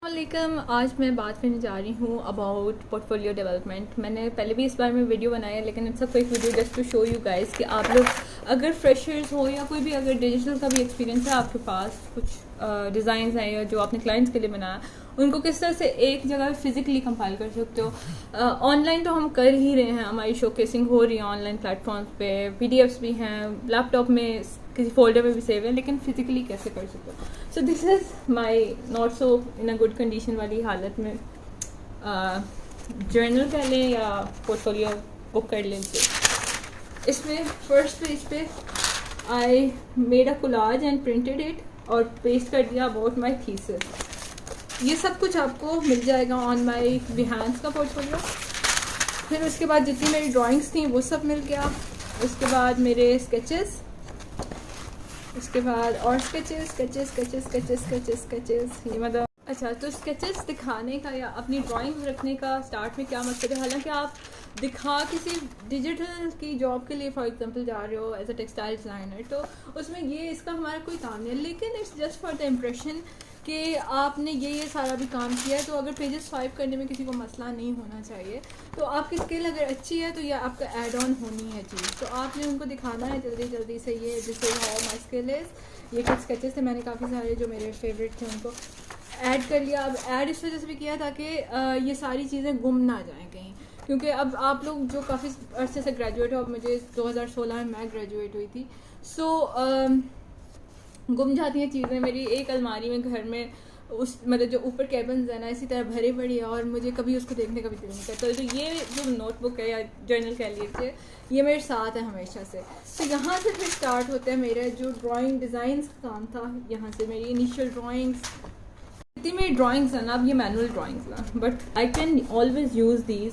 वालेकुम। आज मैं बात करने जा रही हूँ अबाउट पोर्टफोलियो डेवलपमेंट। मैंने पहले भी इस बारे में वीडियो बनाया है, लेकिन it's a quick video just to show you guys कि आप लोग अगर फ्रेशर्स हो या कोई भी अगर डिजिटल का भी एक्सपीरियंस है आपके पास, कुछ डिज़ाइंस हैं या जो आपने क्लाइंट्स के लिए बनाया, उनको किस तरह से एक जगह फिजिकली कंपाइल कर सकते हो। ऑनलाइन तो हम कर ही रहे हैं, हमारी शोकेसिंग हो रही है ऑनलाइन प्लेटफॉर्म्स पे, पीडीएफ्स भी हैं, लैपटॉप में किसी फोल्डर में भी सेव है, लेकिन फिजिकली कैसे कर सकते हो। सो this is my not so in a good condition वाली हालत में जर्नल कह लें या पोर्टफोलियो बुक कर लें। इसमें फर्स्ट पेज पे I made a collage and printed it और पेस्ट कर दिया अबाउट माई थीसिस। ये सब कुछ आपको मिल जाएगा ऑन माई बिहांस का पोर्टफोलियो। फिर उसके बाद जितनी मेरी ड्राइंग्स थी वो सब मिल गया। उसके बाद मेरे स्केचेस, उसके बाद और स्केचेस ये मतलब अच्छा। तो स्केचेस दिखाने का या अपनी ड्राइंग्स रखने का स्टार्ट में क्या मकसद है, हालांकि आप दिखा किसी डिजिटल की जॉब के लिए फॉर एग्जांपल जा रहे हो एज अ टेक्सटाइल डिज़ाइनर, तो उसमें ये इसका हमारा कोई काम नहीं है, लेकिन it's just for the impression कि आपने ये सारा भी काम किया है। तो अगर पेजेस स्वाइप करने में किसी को मसला नहीं होना चाहिए, तो आपकी स्किल अगर अच्छी है तो ये आपका ऐड ऑन होनी है चीज़, तो आपने उनको दिखाना है जल्दी जल्दी से। ये this is how my skill is. ये कुछ स्केचेस थे, मैंने काफ़ी सारे जो मेरे फेवरेट थे उनको ऐड कर लिया। अब ऐड इस वजह से भी किया ताकि ये सारी चीज़ें गुम ना जाएँ कहीं, क्योंकि अब आप लोग जो काफ़ी अरसे से ग्रेजुएट हो, अब मुझे 2016 में मैं ग्रेजुएट हुई थी, सो गुम जाती हैं चीज़ें। मेरी एक अलमारी में घर में उस मतलब जो ऊपर कैबिन्स है ना, इसी तरह भरे पड़ी है और मुझे कभी उसको देखने का भी दिल नहीं करता। तो ये जो नोटबुक है या जर्नल कह लीजिए, ये मेरे साथ है हमेशा से। तो यहाँ से फिर स्टार्ट होता है मेरा जो ड्राइंग डिज़ाइंस का काम था। यहाँ से मेरी इनिशियल ड्राइंग्स, जितनी मेरी ड्राइंग्स हैं ना, अब ये मैनुअल ड्राइंग्स हैं, but I can always use these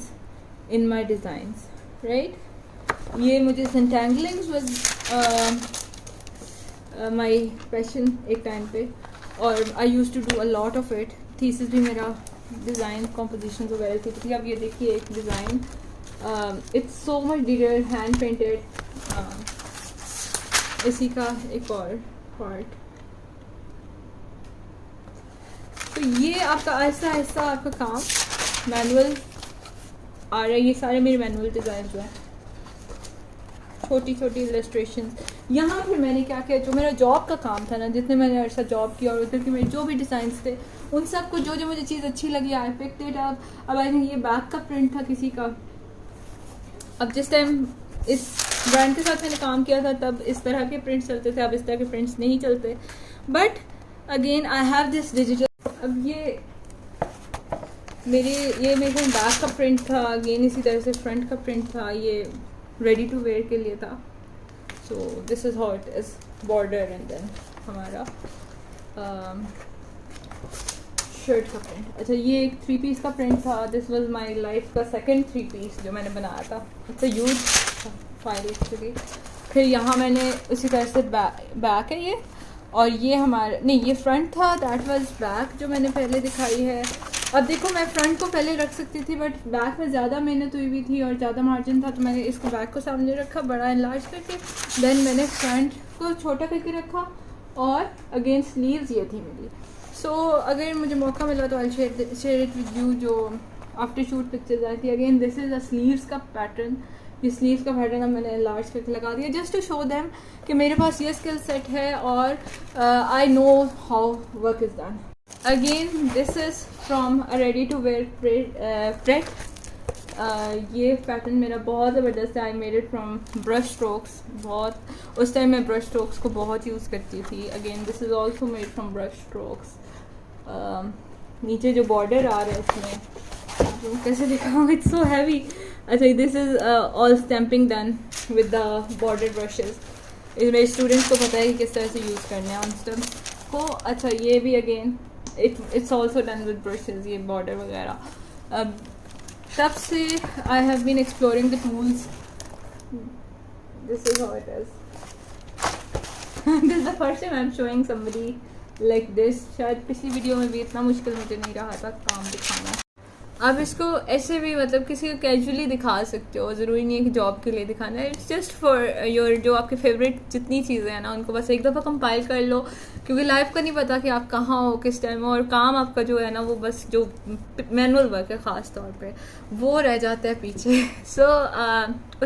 in my designs, right. ये मुझे सेंटेंगलिंग्स विद माई पैशन एक टाइम पे, और I use to do a lot of it. Thesis भी मेरा डिज़ाइन कॉम्पोजिशन वगैरह थी। अब ये देखिए एक design, it's so much detailed, hand painted. इसी का एक और पार्ट। तो ये आपका आहिस्ता आहिस्ता आपका काम मैनुअल आ रहा है। ये सारे मेरे मैनुअल डिज़ाइन जो हैं, छोटी छोटी इलस्ट्रेशन। यहाँ फिर मैंने क्या किया, जो मेरा जॉब का काम था ना, जितने मैंने अरसा जॉब किया और उधर के मेरे जो भी डिज़ाइंस थे, उन सब को जो जो मुझे चीज़ अच्छी लगी आई पिक्ड इट अप। अब आई थिंक ये बैग का प्रिंट था किसी का। अब जिस टाइम इस ब्रांड के साथ मैंने काम किया था तब इस तरह के प्रिंट्स चलते थे, अब इस तरह के प्रिंट्स नहीं चलते। But again I have this digital. अब ये मेरे को बैक का प्रिंट था, अगेन इसी तरह से फ्रंट का प्रिंट था। ये रेडी टू वेयर के लिए था। So this is how it is, border and then हमारा शर्ट का प्रिंट। अच्छा, ये एक 3 पीस का प्रिंट था। दिस वाज माय लाइफ का सेकंड 3 पीस जो मैंने बनाया था। It's a huge file actually. फिर यहाँ मैंने उसी तरह से बैक है ये, और ये हमारा नहीं, ये फ्रंट था, दैट वाज बैक जो मैंने पहले दिखाई है। अब देखो, मैं फ्रंट को पहले रख सकती थी, बट बैक में ज़्यादा मेहनत हुई हुई थी और ज़्यादा मार्जिन था, तो मैंने इसको बैक को सामने रखा बड़ा एनलार्ज करके। देन मैंने फ्रंट को छोटा करके रखा, और अगेन स्लीव्स ये थी मेरी। सो अगर मुझे मौका मिला तो I share it with you जो आफ्टर शूट पिक्चर्स आई थी। Again this is a sleeves का पैटर्न। ये स्लीव्स का पैटर्न अब मैंने लार्ज करके लगा दिया, जस्ट टू शो देम कि मेरे पास ये स्किल सेट है और I know how work is done. Again this is from a ready to wear pret. ये पैटर्न मेरा बहुत ज़बरदस्त है। I made it from brush strokes. बहुत उस टाइम मैं ब्रश स्ट्रोक्स को बहुत यूज़ करती थी। Again this is also made from brush strokes. नीचे जो बॉर्डर आ रहा है इसमें कैसे दिखाऊँ, इट्स सो हैवी। अच्छा, this is all stamping done with the border brushes. मेरे स्टूडेंट्स को पता है कि किस तरह से यूज़ करने हैं उन स्टम्प्स को। अच्छा, ये भी again it's also done with brushes, ये बॉर्डर वगैरह। तब से I have been exploring the tools. This is how it is. This is the first time I am showing somebody like this. शायद पिछली वीडियो में भी इतना मुश्किल मुझे नहीं रहा था काम दिखाना। आप इसको ऐसे भी मतलब किसी को कैजुअली दिखा सकते हो, ज़रूरी नहीं है कि जॉब के लिए दिखाना है। इट्स जस्ट फॉर योर जो आपके फेवरेट जितनी चीज़ें हैं ना उनको बस एक दफ़ा कंपाइल कर लो, क्योंकि लाइफ का नहीं पता कि आप कहाँ हो किस टाइम हो, और काम आपका जो है ना वो बस जो मैनुअल वर्क है ख़ास तौर पे वो रह जाता है पीछे। सो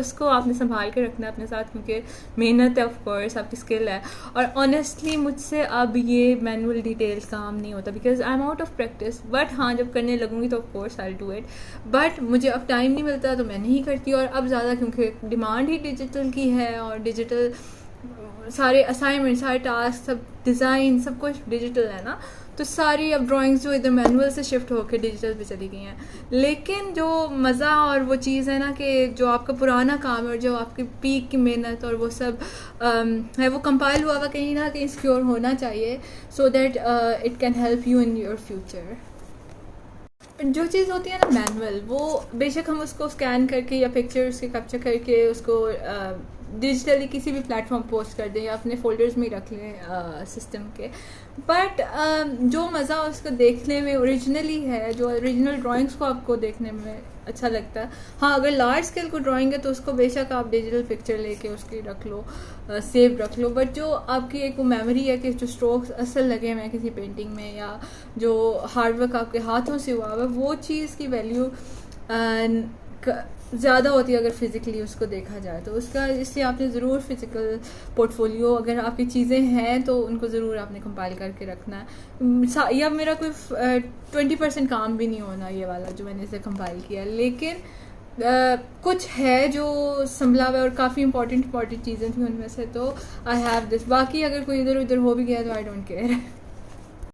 उसको आपने संभाल के रखना है अपने साथ, क्योंकि मेहनत है, ऑफ कोर्स आपकी स्किल है। और ऑनेस्टली मुझसे अब ये मैनुअल डिटेल्स काम नहीं होता, because I am out of practice. But हाँ, जब करने लगूंगी तो of course I will do it, but मुझे अब टाइम नहीं मिलता तो मैं नहीं करती। और अब ज़्यादा क्योंकि डिमांड ही डिजिटल की है, और डिजिटल सारे असाइनमेंट, सारे टास्क, सब डिज़ाइन, सब कुछ डिजिटल है ना, तो सारी अब ड्राइंग्स जो इधर मैनुअल से शिफ्ट होकर डिजिटल पे चली गई हैं। लेकिन जो मज़ा और वो चीज़ है ना कि जो आपका पुराना काम है और जो आपकी पीक की मेहनत और वो सब है, वो कंपाइल हुआ हुआ कहीं ना कहीं सिक्योर होना चाहिए, so that it can help you in your future. जो चीज़ होती है ना मैनुअल, वो बेशक हम उसको स्कैन करके या पिक्चर्स के कैप्चर करके उसको डिजिटली किसी भी प्लेटफॉर्म पोस्ट कर दें या अपने फोल्डर्स में रख लें सिस्टम के, बट जो मज़ा उसको देखने में ओरिजिनली है, जो ओरिजिनल ड्राइंग्स को आपको देखने में अच्छा लगता है। हाँ, अगर लार्ज स्केल को ड्राइंग है तो उसको बेशक आप डिजिटल पिक्चर लेके उसकी रख लो, सेव रख लो, बट जो आपकी एक वो मेमोरी है कि जो स्ट्रोक्स असल लगे हुए हैं किसी पेंटिंग में या जो हार्डवर्क आपके हाथों से हुआ है, वो चीज़ की वैल्यू ज़्यादा होती है अगर फिज़िकली उसको देखा जाए तो। उसका इसलिए आपने ज़रूर फिज़िकल पोर्टफोलियो, अगर आपकी चीज़ें हैं तो उनको ज़रूर आपने कंपाइल करके रखना है। या मेरा कोई 20% काम भी नहीं होना ये वाला जो मैंने इसे कंपाइल किया, लेकिन कुछ है जो संभला हुआ है और काफ़ी इंपॉर्टेंट चीज़ें थी उनमें से, तो आई हैव दिस। बाकी अगर कोई इधर उधर हो भी गया तो आई डोंट केयर।